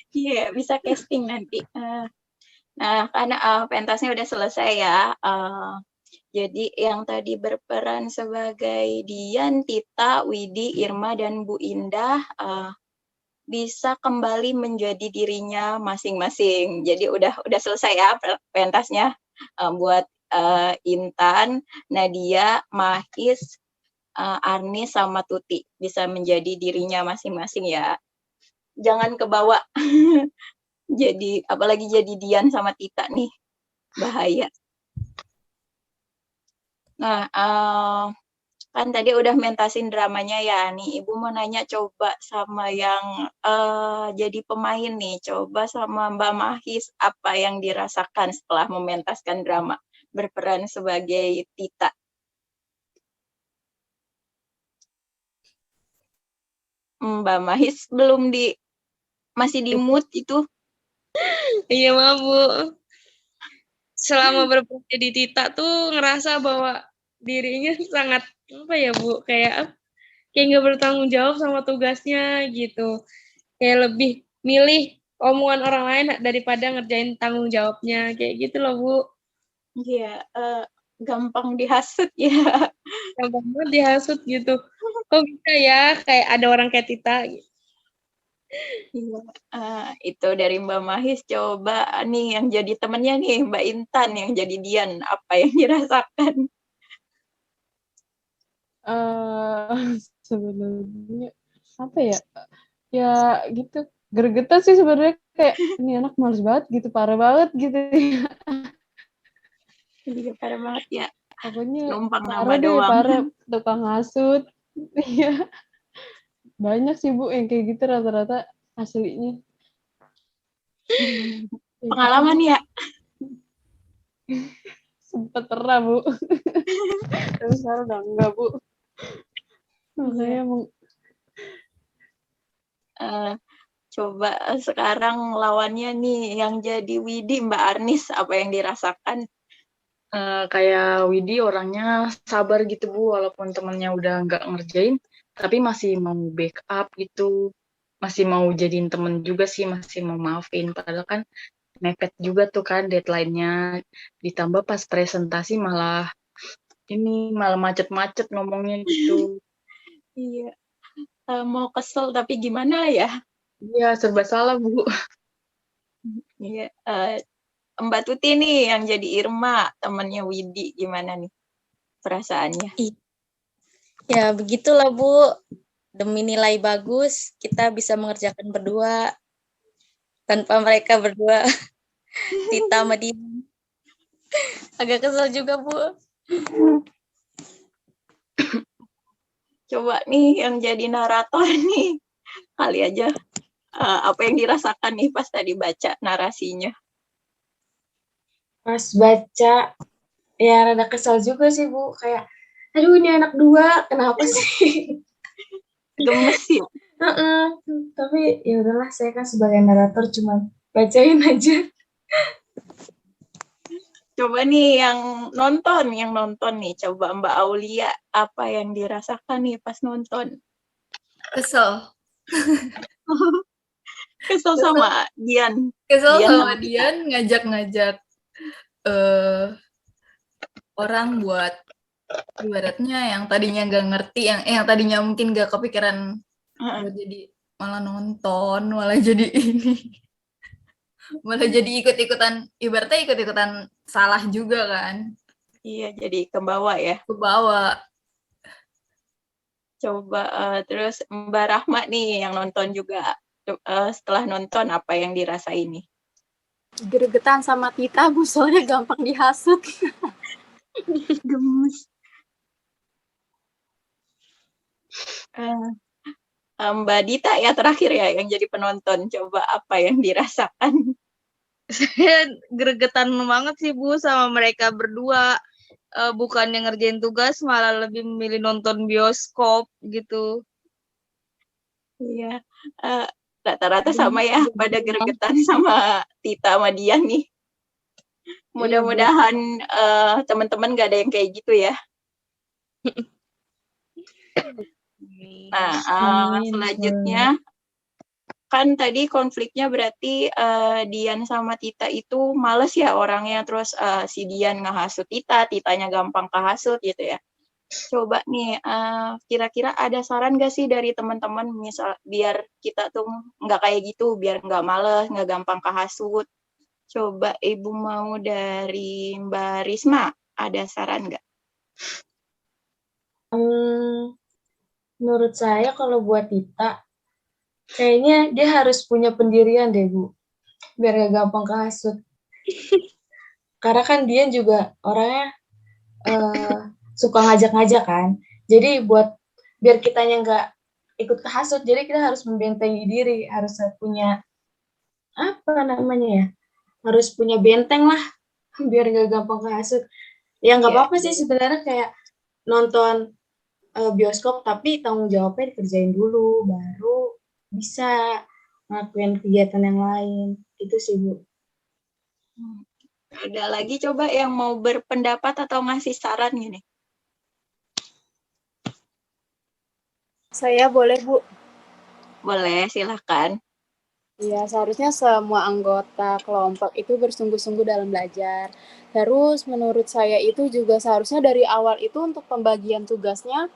S1: Iya, bisa casting nanti. Nah, karena pentasnya udah selesai ya. Jadi yang tadi berperan sebagai Dian, Tita, Widi, Irma, dan Bu Indah bisa kembali menjadi dirinya masing-masing. Jadi udah selesai ya pentasnya buat Intan, Nadia, Mahis, Arnis, sama Tuti bisa menjadi dirinya masing-masing ya. Jangan kebawa jadi apalagi jadi Dian sama Tita nih, bahaya. Nah, kan tadi udah mentasin dramanya ya nih. Ibu mau nanya coba sama yang jadi pemain nih, coba sama Mbak Mahis apa yang dirasakan setelah mementaskan drama berperan sebagai Tita. Mbak Mahis masih di mood itu.
S3: Iya, maaf Bu. Selama berperan jadi Tita tuh ngerasa bahwa dirinya sangat apa ya Bu, kayak nggak bertanggung jawab sama tugasnya gitu. Kayak lebih milih omongan orang lain daripada ngerjain tanggung jawabnya, kayak gitu loh Bu.
S1: Iya, gampang dihasut ya.
S3: Gampang banget dihasut gitu. Kok bisa ya kayak ada orang kayak Tita gitu.
S1: Iya, itu dari Mbak Mahis. Coba nih yang jadi temennya nih Mbak Intan yang jadi Dian, apa yang dirasakan?
S4: Sebenarnya apa ya? Ya gitu, gregetan sih sebenarnya, kayak ini anak males banget gitu, parah banget gitu.
S1: Iya, parah banget ya.
S4: Pokoknya
S1: numpang nama
S4: parah deh,
S1: doang.
S4: parah, tukang hasut. Iya. Banyak sih Bu yang kayak gitu rata-rata aslinya.
S1: Pengalaman ya?
S4: Sempet pernah Bu. Tapi sekarang udah enggak Bu. Makanya emang
S1: coba sekarang lawannya nih yang jadi Widi, Mbak Arnis, apa yang dirasakan?
S7: Kayak Widi orangnya sabar gitu Bu, walaupun temennya udah nggak ngerjain, tapi masih mau backup gitu. masih mau jadiin temen juga sih, masih mau maafin. Padahal kan mepet juga tuh kan deadline-nya. Ditambah pas presentasi malah macet-macet ngomongnya gitu.
S1: Iya. Mau kesel tapi gimana ya?
S7: Iya, serba salah, Bu.
S1: Iya. Mbak Tuti nih yang jadi Irma, temennya Widi, gimana nih perasaannya?
S5: Ya, begitulah, Bu. Demi nilai bagus, kita bisa mengerjakan berdua. Tanpa mereka berdua, Tita sama Dian. Agak kesel juga, Bu.
S1: Coba nih yang jadi narator nih, kali aja apa yang dirasakan nih pas tadi baca narasinya.
S2: Pas baca, ya rada kesal juga sih, Bu. Kayak, aduh ini anak dua, kenapa sih?
S1: Gemes ya?
S2: Tapi ya udahlah, saya kan sebagai narator cuma bacain aja.
S1: Coba nih yang nonton nih, coba Mbak Aulia, apa yang dirasakan nih pas nonton?
S10: Kesel.
S1: Kesel sama Dian.
S10: Kesel
S1: Dian
S10: sama
S1: sama
S10: Dian ngajak-ngajak orang buat ibaratnya yang tadinya nggak ngerti, yang tadinya mungkin nggak kepikiran buat jadi malah nonton, malah jadi ini. Malah jadi ikut-ikutan, ibaratnya ikut-ikutan salah juga kan.
S1: Iya, jadi kebawa ya.
S10: Kebawa.
S1: Coba terus Mbak Rahma nih yang nonton juga. Setelah nonton apa yang dirasain nih?
S8: Gregetan sama Tita, Bu, soalnya gampang dihasut.
S1: Gemes. Mbak Dita ya terakhir ya yang jadi penonton. Coba apa yang dirasakan?
S9: Saya gregetan banget sih, Bu, sama mereka berdua. Bukannya ngerjain tugas, malah lebih memilih nonton bioskop gitu.
S1: Iya, rata-rata sama ya, pada gregetan sama Tita sama Dian nih. Mudah-mudahan teman-teman gak ada yang kayak gitu ya. Nah, selanjutnya kan tadi konfliknya berarti Dian sama Tita itu males ya orangnya, terus si Dian ngehasut Tita, Titanya gampang kehasut gitu ya. Coba nih, kira-kira ada saran gak sih dari teman-teman misal biar kita tuh nggak kayak gitu, biar nggak males, nggak gampang kehasut. Coba Ibu mau dari Mbak Risma, ada saran nggak?
S2: Menurut saya kalau buat Tita, kayaknya dia harus punya pendirian deh, Bu. Biar gak gampang kehasut. Karena kan dia juga orangnya suka ngajak-ngajak kan. Jadi biar kitanya nggak ikut kehasut, jadi kita harus membentengi diri, harus punya apa namanya ya, harus punya benteng lah, biar nggak gampang kehasut. Ya nggak apa-apa sih sebenarnya, kayak nonton bioskop, tapi tanggung jawabnya dikerjain dulu, baru bisa ngelakuin kegiatan yang lain. Itu sih, Bu.
S1: Ada lagi coba yang mau berpendapat atau ngasih saran gini?
S8: Saya boleh, Bu?
S1: Boleh, silahkan.
S8: Iya, seharusnya semua anggota kelompok itu bersungguh-sungguh dalam belajar. Terus menurut saya itu juga seharusnya dari awal itu untuk pembagian tugasnya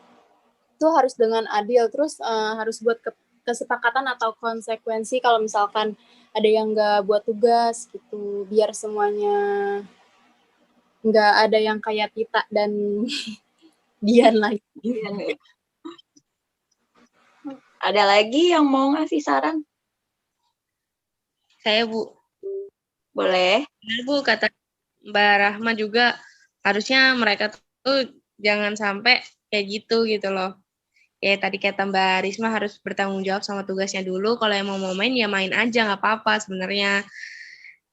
S8: itu harus dengan adil. Terus harus buat kesepakatan atau konsekuensi kalau misalkan ada yang nggak buat tugas gitu. Biar semuanya nggak ada yang kayak Tita dan Dian lagi.
S1: Ada lagi yang mau ngasih saran?
S3: Saya, Bu.
S1: Boleh.
S3: Benar, Bu, kata Mbak Rahma juga harusnya mereka tuh jangan sampai kayak gitu loh. Kayak tadi kata Mbak Risma harus bertanggung jawab sama tugasnya dulu. Kalau emang mau main ya main aja, nggak apa-apa sebenarnya.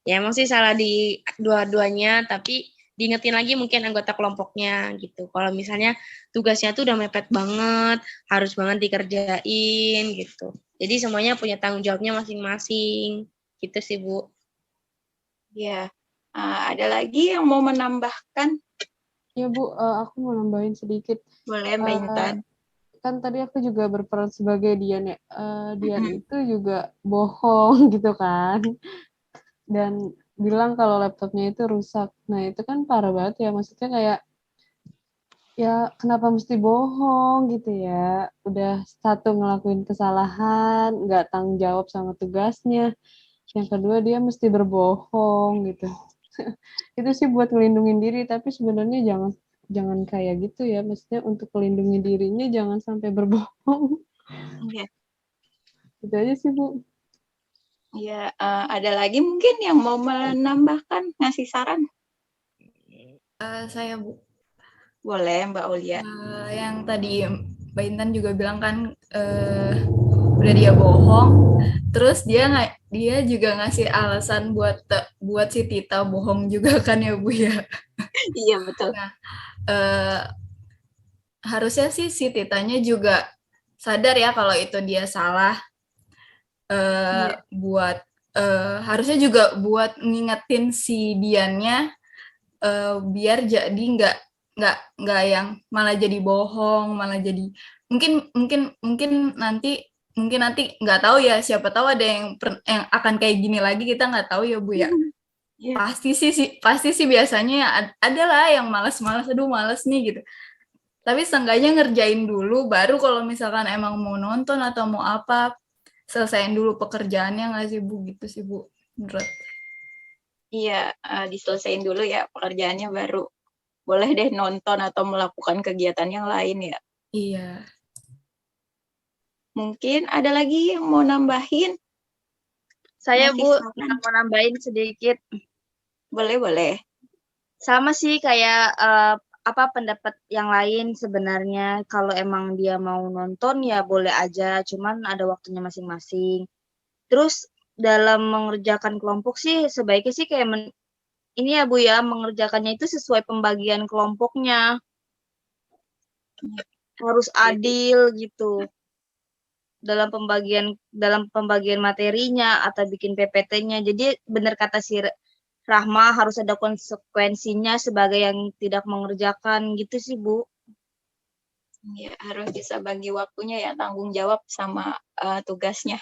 S3: Ya emang sih salah di dua-duanya, tapi diingetin lagi mungkin anggota kelompoknya gitu. Kalau misalnya tugasnya tuh udah mepet banget, harus banget dikerjain gitu. Jadi semuanya punya tanggung jawabnya masing-masing. Gitu sih, Bu.
S1: Ya, ada lagi yang mau menambahkan?
S4: Ya, Bu, aku mau nambahin sedikit.
S1: Boleh, Mbak Intan.
S4: kan tadi aku juga berperan sebagai Dian ya. Dian itu juga bohong gitu kan. Dan bilang kalau laptopnya itu rusak. Nah, itu kan parah banget ya. Maksudnya kayak, ya kenapa mesti bohong gitu ya. Udah satu ngelakuin kesalahan, nggak tanggung jawab sama tugasnya. Yang kedua dia mesti berbohong gitu. Itu sih buat ngelindungin diri, tapi sebenarnya jangan kayak gitu ya. Maksudnya untuk melindungi dirinya jangan sampai berbohong.
S1: Iya.
S4: Itu aja sih, Bu.
S1: Ya, ada lagi mungkin yang mau menambahkan, ngasih saran?
S10: Saya Bu,
S1: Boleh, Mbak Aulia.
S10: yang tadi Mbak Intan juga bilang kan udah dia bohong, terus dia juga ngasih alasan buat si Tita bohong juga kan ya Bu ya.
S1: Iya, betul.
S10: Nah, harusnya sih si Titanya juga sadar ya kalau itu dia salah. Buat harusnya juga buat ngingetin si Diannya biar jadi nggak yang malah jadi bohong, malah jadi mungkin nanti nggak tahu ya, siapa tahu ada yang akan kayak gini lagi, kita nggak tahu ya Bu ya.
S1: Yeah.
S10: Pasti sih biasanya ada lah yang malas aduh malas nih gitu. Tapi seenggaknya ngerjain dulu, baru kalau misalkan emang mau nonton atau mau apa, selesaiin dulu pekerjaannya nggak sih Bu, gitu sih Bu menurut.
S1: Iya, diselesain dulu ya pekerjaannya, baru boleh deh nonton atau melakukan kegiatan yang lain ya.
S10: Iya.
S1: Mungkin ada lagi yang mau nambahin?
S9: Saya
S1: Ngasih
S9: Bu,
S1: saran?
S9: mau nambahin sedikit.
S1: Boleh.
S9: Sama sih kayak pendapat yang lain sebenarnya. Kalau emang dia mau nonton ya boleh aja, cuman ada waktunya masing-masing. Terus dalam mengerjakan kelompok sih sebaiknya sih kayak ini ya Bu ya, mengerjakannya itu sesuai pembagian kelompoknya. Harus adil gitu. Dalam pembagian materinya atau bikin PPT-nya. Jadi benar kata si Rahma, harus ada konsekuensinya sebagai yang tidak mengerjakan gitu sih Bu.
S1: Ya, harus bisa bagi waktunya ya, tanggung jawab sama tugasnya.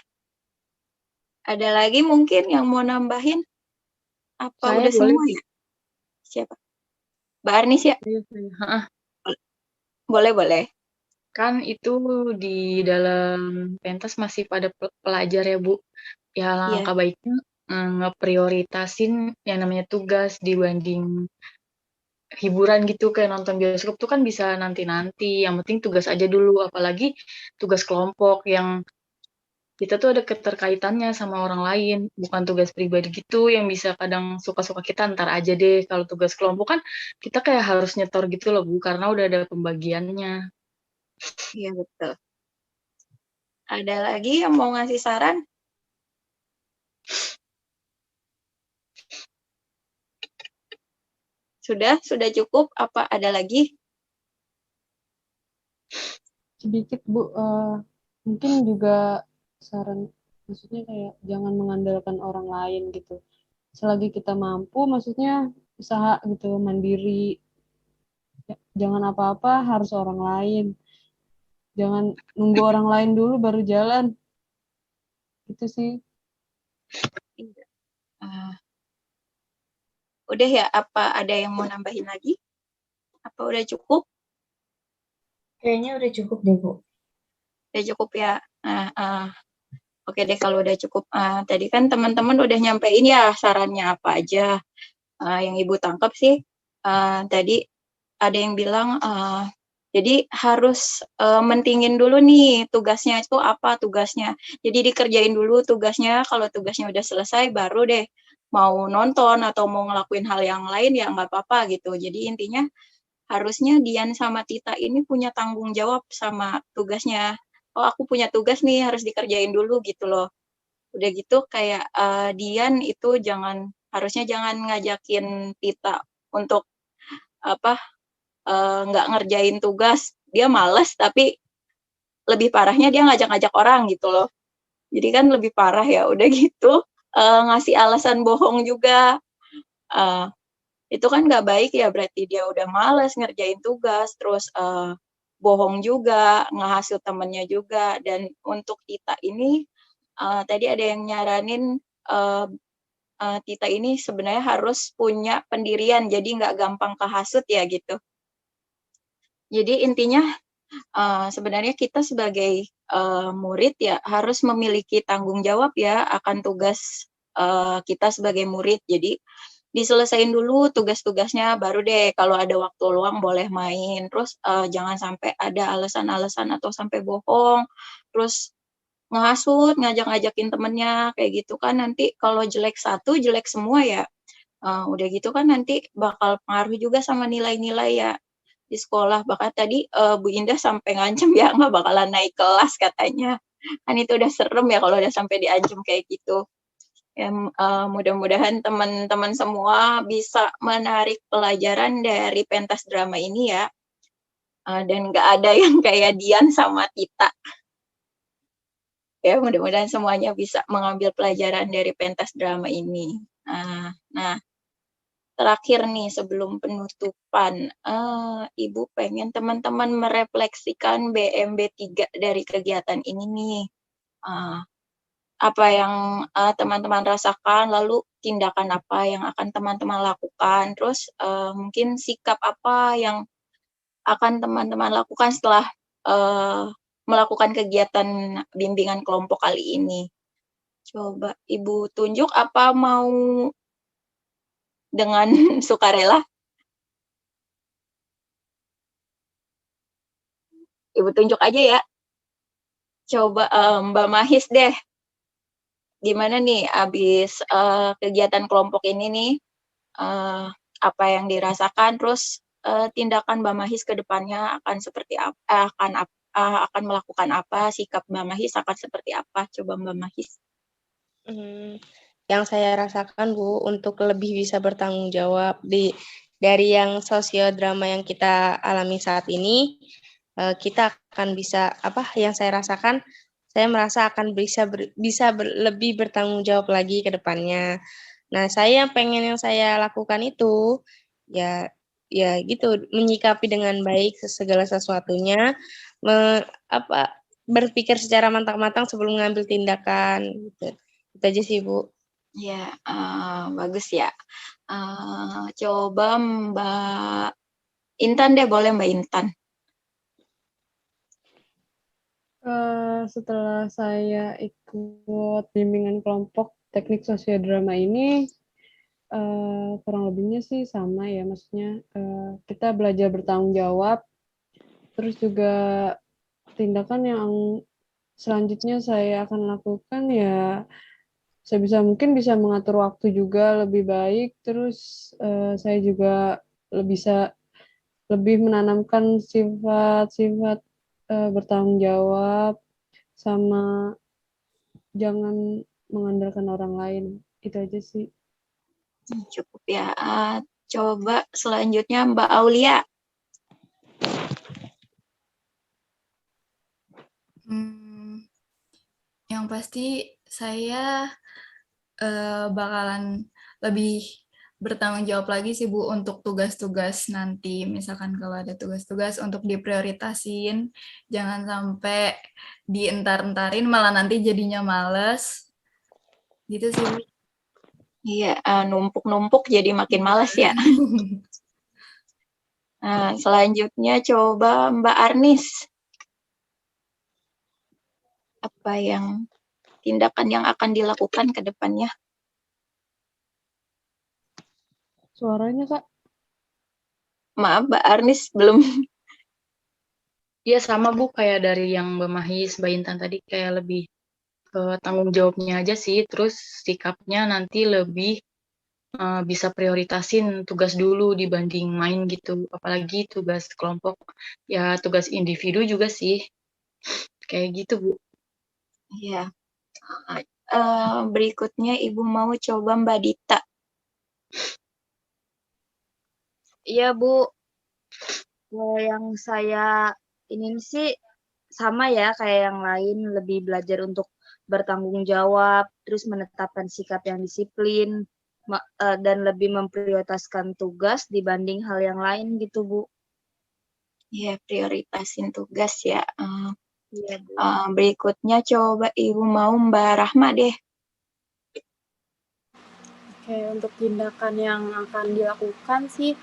S1: Ada lagi mungkin yang mau nambahin? Apa
S7: Saya
S1: udah
S7: boleh.
S1: semua ya? Siapa? Mbak Arnis ya? Boleh.
S7: Kan itu di dalam pentas masih pada pelajar ya Bu. Ya langkah baiknya ngeprioritasin yang namanya tugas dibanding hiburan gitu, kayak nonton bioskop tuh kan bisa nanti-nanti. Yang penting tugas aja dulu, apalagi tugas kelompok yang kita tuh ada keterkaitannya sama orang lain, bukan tugas pribadi gitu yang bisa kadang suka-suka kita ntar aja deh. Kalau tugas kelompok kan kita kayak harus nyetor gitu loh Bu, karena udah ada pembagiannya.
S1: Iya, betul. Ada lagi yang mau ngasih saran? Sudah cukup? Apa ada lagi?
S4: Sedikit Bu, mungkin juga saran, maksudnya kayak jangan mengandalkan orang lain gitu. Selagi kita mampu, maksudnya usaha gitu, mandiri. Jangan apa-apa harus orang lain. Jangan nunggu orang lain dulu baru jalan. Itu sih.
S1: Udah ya, apa ada yang mau nambahin lagi? Apa udah cukup?
S2: Kayaknya udah cukup deh, Bu.
S1: Udah cukup ya. Oke deh kalau udah cukup. Tadi kan teman-teman udah nyampein ya sarannya apa aja. Yang Ibu tangkap sih, tadi ada yang bilang, jadi harus mentingin dulu nih tugasnya itu apa tugasnya. Jadi dikerjain dulu tugasnya, kalau tugasnya udah selesai baru deh mau nonton atau mau ngelakuin hal yang lain ya nggak apa-apa gitu. Jadi intinya harusnya Dian sama Tita ini punya tanggung jawab sama tugasnya. Oh, aku punya tugas nih, harus dikerjain dulu gitu loh. Udah gitu kayak Dian itu harusnya jangan ngajakin Tita untuk nggak ngerjain tugas. Dia males, tapi lebih parahnya dia ngajak-ngajak orang gitu loh. Jadi kan lebih parah ya, udah gitu ngasih alasan bohong juga. Itu kan nggak baik ya, berarti dia udah males ngerjain tugas, terus bohong juga, ngehasut temennya juga. Dan untuk Tita ini, tadi ada yang nyaranin Tita ini sebenarnya harus punya pendirian, jadi nggak gampang kehasut ya gitu. Jadi intinya sebenarnya kita sebagai murid ya harus memiliki tanggung jawab ya akan tugas kita sebagai murid. Jadi diselesain dulu tugas-tugasnya, baru deh kalau ada waktu luang boleh main. Terus jangan sampai ada alasan-alasan atau sampai bohong. Terus ngehasut, ngajak-ngajakin temennya kayak gitu kan nanti kalau jelek satu, jelek semua ya. Udah gitu kan nanti bakal pengaruh juga sama nilai-nilai ya di sekolah. Bahkan tadi Bu Indah sampai ngancem ya nggak bakalan naik kelas katanya. Kan itu udah serem ya kalau udah sampai diancam kayak gitu. Ya, mudah-mudahan teman-teman semua bisa menarik pelajaran dari pentas drama ini ya. Dan nggak ada yang kayak Dian sama Tita. Ya, mudah-mudahan semuanya bisa mengambil pelajaran dari pentas drama ini. Nah, terakhir nih sebelum penutupan, Ibu pengen teman-teman merefleksikan BMB 3 dari kegiatan ini nih. Apa yang teman-teman rasakan, lalu tindakan apa yang akan teman-teman lakukan, terus mungkin sikap apa yang akan teman-teman lakukan setelah melakukan kegiatan bimbingan kelompok kali ini. Coba Ibu tunjuk apa mau dengan sukarela? Ibu tunjuk aja ya. Coba Mbak Mahis deh. Gimana nih abis kegiatan kelompok ini nih, apa yang dirasakan, terus tindakan Mbak Mahis ke depannya akan seperti apa, akan melakukan apa, sikap Mbak Mahis akan seperti apa? Coba Mbak Mahis.
S3: Yang saya rasakan Bu, untuk lebih bisa bertanggung jawab dari yang sosiodrama yang kita alami saat ini, kita akan bisa yang saya rasakan, saya merasa akan bisa lebih bertanggung jawab lagi ke depannya. Nah, yang saya lakukan itu ya gitu, menyikapi dengan baik segala sesuatunya, berpikir secara matang-matang sebelum mengambil tindakan gitu. Itu aja sih, Bu.
S1: Ya, bagus ya. Coba Mbak Intan deh, boleh Mbak Intan.
S4: Setelah saya ikut bimbingan kelompok teknik sosiodrama ini, kurang lebihnya sih sama ya, maksudnya kita belajar bertanggung jawab, terus juga tindakan yang selanjutnya saya akan lakukan ya sebisa mungkin bisa mengatur waktu juga lebih baik, terus saya juga bisa lebih menanamkan sifat-sifat bertanggung jawab, sama jangan mengandalkan orang lain. Itu aja sih.
S1: Cukup ya. Coba selanjutnya Mbak Aulia.
S10: Yang pasti saya bakalan lebih bertanggung jawab lagi sih Bu untuk tugas-tugas nanti. Misalkan kalau ada tugas-tugas untuk diprioritasin, jangan sampai dientar-entarin malah nanti jadinya males. Gitu sih Bu.
S1: Iya, numpuk-numpuk jadi makin males ya. Nah, selanjutnya coba Mbak Arnis. Apa tindakan yang akan dilakukan ke depannya?
S4: Suaranya, Kak.
S1: Maaf, Mbak Arnis belum.
S7: Iya sama Bu, kayak dari yang Mbak Mahis, Mbak Intan tadi, kayak lebih tanggung jawabnya aja sih, terus sikapnya nanti lebih bisa prioritasin tugas dulu dibanding main gitu, apalagi tugas kelompok, ya tugas individu juga sih, kayak gitu Bu.
S1: Iya. Berikutnya Ibu mau coba Mbak Dita.
S9: Iya Bu, yang saya ini sih sama ya kayak yang lain, lebih belajar untuk bertanggung jawab, terus menetapkan sikap yang disiplin, dan lebih memprioritaskan tugas dibanding hal yang lain gitu Bu.
S1: Ya, prioritasin tugas ya.
S9: Iya, Bu.
S1: Berikutnya coba Ibu mau Mbak Rahma deh.
S8: Oke, untuk tindakan yang akan dilakukan sih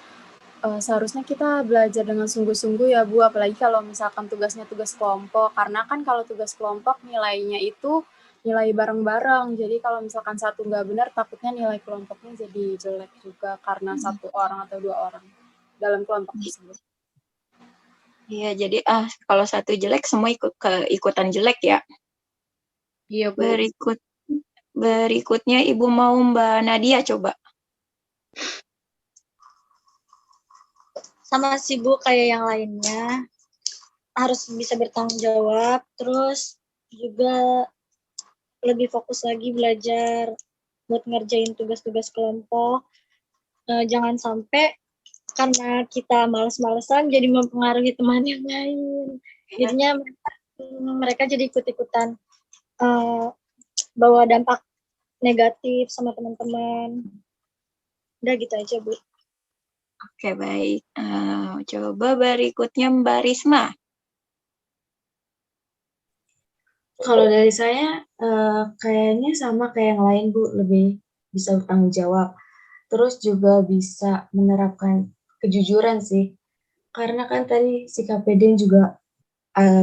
S8: seharusnya kita belajar dengan sungguh-sungguh ya Bu, apalagi kalau misalkan tugasnya tugas kelompok. Karena kan kalau tugas kelompok nilainya itu nilai bareng-bareng. Jadi kalau misalkan satu nggak benar, takutnya nilai kelompoknya jadi jelek juga karena satu orang atau 2 orang dalam kelompok tersebut.
S1: Iya, jadi kalau satu jelek semua ikutan jelek ya.
S7: Iya, Bu.
S1: Berikutnya Ibu mau Mbak Nadia coba.
S6: Sama sih Bu kayak yang lainnya. Harus bisa bertanggung jawab, terus juga lebih fokus lagi belajar buat ngerjain tugas-tugas kelompok. Jangan sampai karena kita males-malesan jadi mempengaruhi teman yang lain. Jadinya mereka jadi ikut-ikutan bawa dampak negatif sama teman-teman. Udah gitu aja, Bu.
S1: Oke, baik. Coba berikutnya Mbak Risma.
S2: Kalau dari saya, kayaknya sama kayak yang lain, Bu, lebih bisa bertanggung jawab. Terus juga bisa menerapkan kejujuran sih. Karena kan tadi si Kapeden juga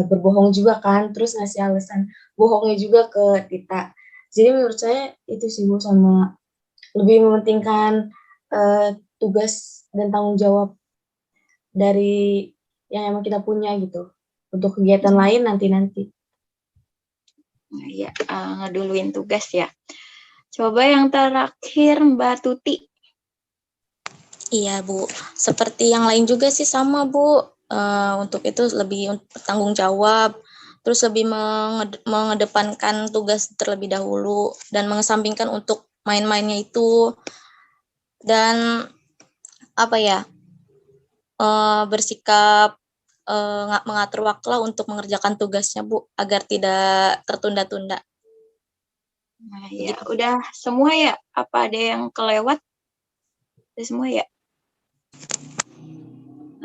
S2: berbohong juga kan, terus ngasih alasan bohongnya juga ke Tita. Jadi menurut saya itu sih Bu, sama lebih mementingkan tugas dan tanggung jawab dari yang emang kita punya gitu. Untuk kegiatan lain nanti-nanti.
S1: Nah, ya, ngeduluin tugas ya. Coba yang terakhir Mbak Tuti.
S5: Iya, Bu. Seperti yang lain juga sih sama, Bu. Untuk itu lebih bertanggung jawab, terus lebih mengedepankan tugas terlebih dahulu, dan mengesampingkan untuk main-mainnya itu. Dan apa ya, bersikap mengatur waktu lah untuk mengerjakan tugasnya, Bu, agar tidak tertunda-tunda.
S1: Nah, ya, udah semua ya? Apa ada yang kelewat? Udah semua ya?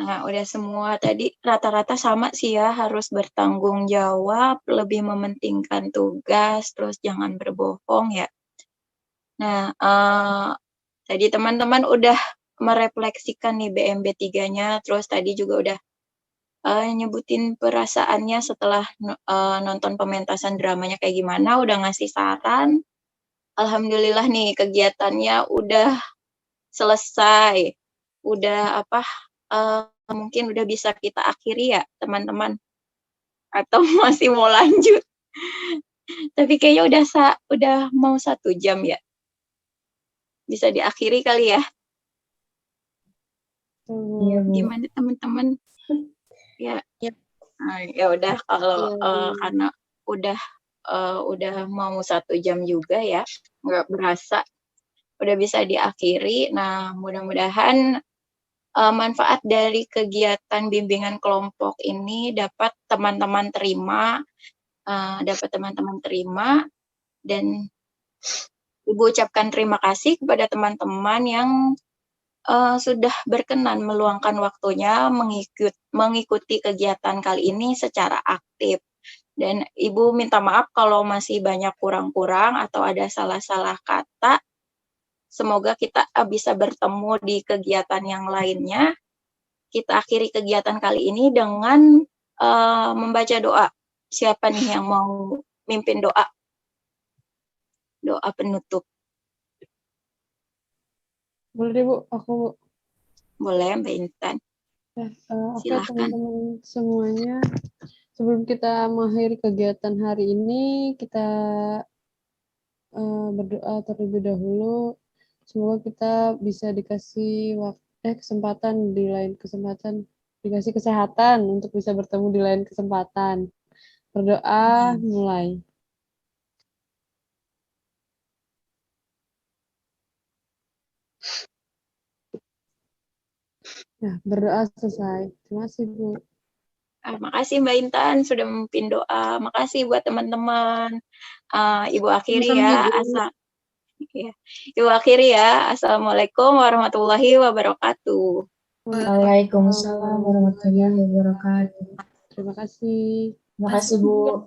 S1: Nah, udah semua tadi rata-rata sama sih ya, harus bertanggung jawab, lebih mementingkan tugas, terus jangan berbohong ya. Nah, tadi teman-teman udah merefleksikan nih BMB 3-nya, terus tadi juga udah nyebutin perasaannya setelah nonton pementasan dramanya kayak gimana, udah ngasih saran. Alhamdulillah nih kegiatannya udah selesai, udah mungkin udah bisa kita akhiri ya teman-teman, atau masih mau lanjut? Tapi kayaknya udah mau 1 jam ya. Bisa diakhiri kali ya?
S2: Iya, Bu.
S1: Gimana teman-teman? Ya. Ya udah kalau karena udah mau 1 jam juga ya, nggak berasa udah bisa diakhiri. Nah, mudah-mudahan manfaat dari kegiatan bimbingan kelompok ini dapat teman-teman terima, dan Ibu ucapkan terima kasih kepada teman-teman yang sudah berkenan meluangkan waktunya mengikuti kegiatan kali ini secara aktif. Dan Ibu minta maaf kalau masih banyak kurang-kurang atau ada salah-salah kata. Semoga kita bisa bertemu di kegiatan yang lainnya. Kita akhiri kegiatan kali ini dengan membaca doa. Siapa nih yang mau mimpin doa? Doa penutup.
S4: Boleh deh, Bu. Aku, Bu.
S1: Boleh, Mbak Intan.
S4: Oke,
S1: Silahkan.
S4: teman-teman semuanya. Sebelum kita mengakhiri kegiatan hari ini, kita berdoa terlebih dahulu. Semoga kita bisa dikasih kesempatan di lain kesempatan, dikasih kesehatan untuk bisa bertemu di lain kesempatan. Berdoa, mulai. Nah, berdoa selesai. Terima kasih, Bu.
S1: Makasih Mbak Intan sudah memimpin doa. Makasih buat teman-teman. Ibu akhiri ya. Ibu akhiri ya. Assalamualaikum warahmatullahi wabarakatuh.
S2: Waalaikumsalam warahmatullahi wabarakatuh.
S4: Terima kasih.
S2: Terima kasih, Bu.